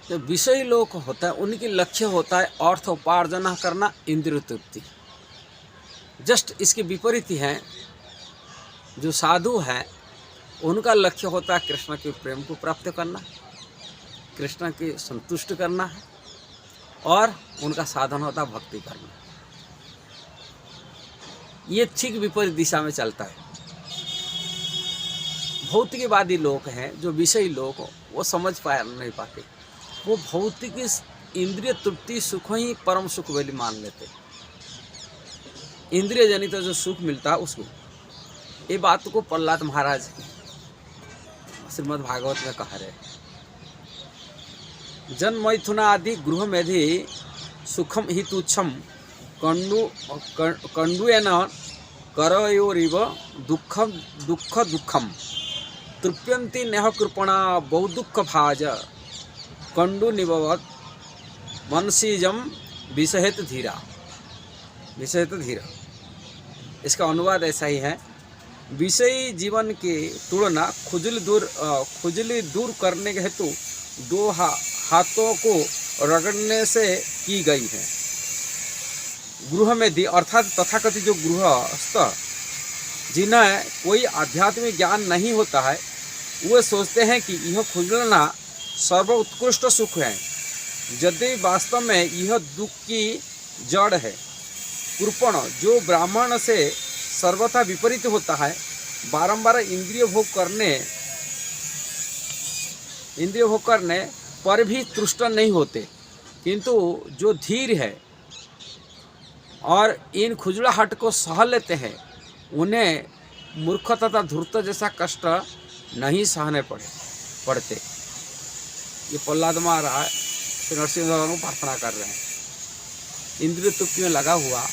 जो विषयी लोग होता है उनकी लक्ष्य होता है अर्थ उपार्जन करना, इंद्रिय तृप्ति। जस्ट इसके विपरीत ही है जो साधु है, उनका लक्ष्य होता है कृष्ण के प्रेम को प्राप्त करना, कृष्ण के संतुष्ट करना है, और उनका साधन होता है भक्ति करना। ये ठीक विपरीत दिशा में चलता है। भौतिकवादी लोग हैं जो विषयी लोग, वो समझ नहीं पाते। वो भौतिक इंद्रिय तृप्ति सुख ही परम सुख वाली मान लेते। इंद्रिय जनित तो जो सुख मिलता है उसको, ये बात को प्रहलाद महाराज श्रीमद् भागवत में कह रहे। जन मैथुना आदि गृह मेधि सुखम ही तुच्छम कंडुएन करयोरिव दुःखम दुःखम तृप्यन्ति नेह कृपणा बहु दुःख भाज कंडु निभवत मनसीजम विषहेत धीरा। विषहेत धीरा इसका अनुवाद ऐसा ही है, विषयी जीवन की तुलना खुजली दूर करने के हेतु दो हाथों को रगड़ने से की गई है। गृह में दी अर्थात तथाकथित जो गृहस्थ जिन्हें कोई आध्यात्मिक ज्ञान नहीं होता है, वे सोचते हैं कि यह खुजलना सर्वोत्कृष्ट सुख है, यदि वास्तव में यह दुख की जड़ है। कृपण जो ब्राह्मण से सर्वथा विपरीत होता है, बारंबार इंद्रिय भोग करने पर भी तुष्ट नहीं होते, किंतु जो धीर है और इन खुजलाहट को सह लेते हैं, उन्हें मूर्ख तथा धूर्त जैसा कष्ट नहीं सहने पड़ते। ये प्रहलाद महाराज श्री नरसिंह भगवान को प्रार्थना कर रहे हैं। इंद्रिय तृप्ति में लगा हुआ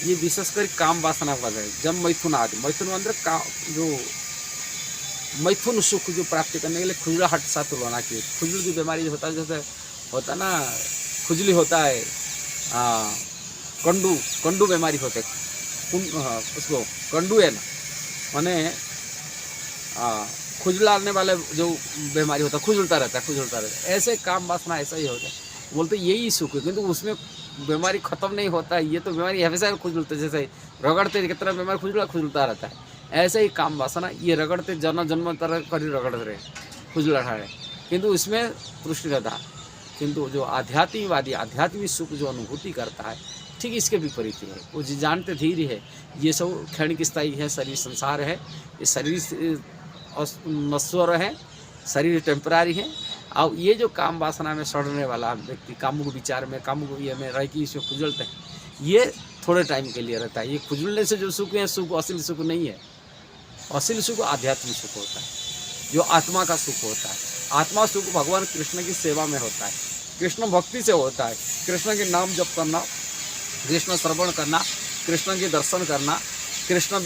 ये विशेषकर काम वासना का है। जब मैथुन आदि, मैथुन अंदर का जो मैथुन सुख जो प्राप्त करने के लिए खुजलाहट साथ तुलना की। खुजली की बीमारी होता है, जैसे होता ना खुजली होता है, कंडू बीमारी होते, उसको कंडू है ना, माने खुजलाने वाले जो बीमारी होता है, खुजलता रहता है। ऐसे काम वासना ऐसा ही होता है। बोलते यही सुख है, किंतु उसमें बीमारी खत्म नहीं होता है। ये तो बीमारी हमेशा खुजलते, जैसे रगड़ते कितना बीमारी खुजलता रहता है, ऐसे ही काम वासना ये रगड़ते जन्म तरह कर रगड़ रहे, खुजला रहे, किंतु इसमें तुष्टि रहता। किंतु जो आध्यात्मिक सुख जो अनुभूति करता है, ठीक इसके विपरीत है। वो जानते धीरे है, ये सब क्षणिक स्थायी है, शरीर संसार है, ये शरीर नश्वर है, शरीर टेम्परारी है। और ये जो काम वासना में सड़ने वाला व्यक्ति, कामुक विचार में, कामुक ये में रह कि इसमें खुजलते हैं, ये थोड़े टाइम के लिए रहता है। ये खुजलने से जो सुख है, सुख असली सुख नहीं है। असली सुख आध्यात्मिक सुख होता है, जो आत्मा का सुख होता है। आत्मा सुख भगवान कृष्ण की सेवा में होता है, कृष्ण भक्ति से होता है। कृष्ण के नाम जप करना, कृष्ण श्रवण करना, कृष्ण के दर्शन करना, कृष्ण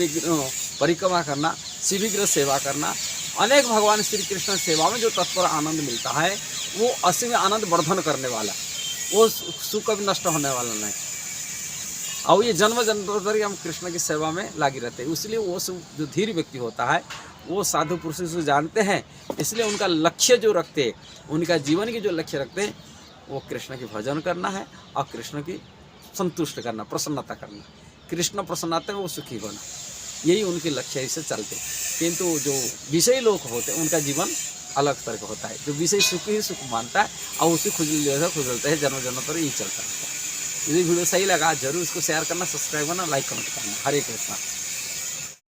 परिक्रमा करना, शिविग्रह सेवा करना, अनेक भगवान श्री कृष्ण सेवा में जो तत्पर आनंद मिलता है, वो असीम आनंद वर्धन करने वाला, वो सुख कभी नष्ट होने वाला नहीं। और ये जन्म जन्मांतर हम कृष्ण की सेवा में लगे रहते हैं। इसलिए वो जो धीर व्यक्ति होता है, वो साधु पुरुष से जानते हैं, इसलिए उनका लक्ष्य जो रखते हैं, उनका जीवन की जो लक्ष्य रखते हैं, वो कृष्ण की भजन करना है और कृष्ण की संतुष्ट करना, प्रसन्नता करना। कृष्ण प्रसन्नता में वो सुखी होना, यही उनके लक्ष्य से चलते। किंतु जो विषयी लोग होते हैं, उनका जीवन अलग तरह का होता है। जो विषय सुख ही सुख मानता है और उसी खुजलते हैं, जन्म जन्म पर यही चलता रहता है। यदि वीडियो सही लगा जरूर इसको शेयर करना, सब्सक्राइब करना, लाइक कमेंट करना। हरे कृष्णा।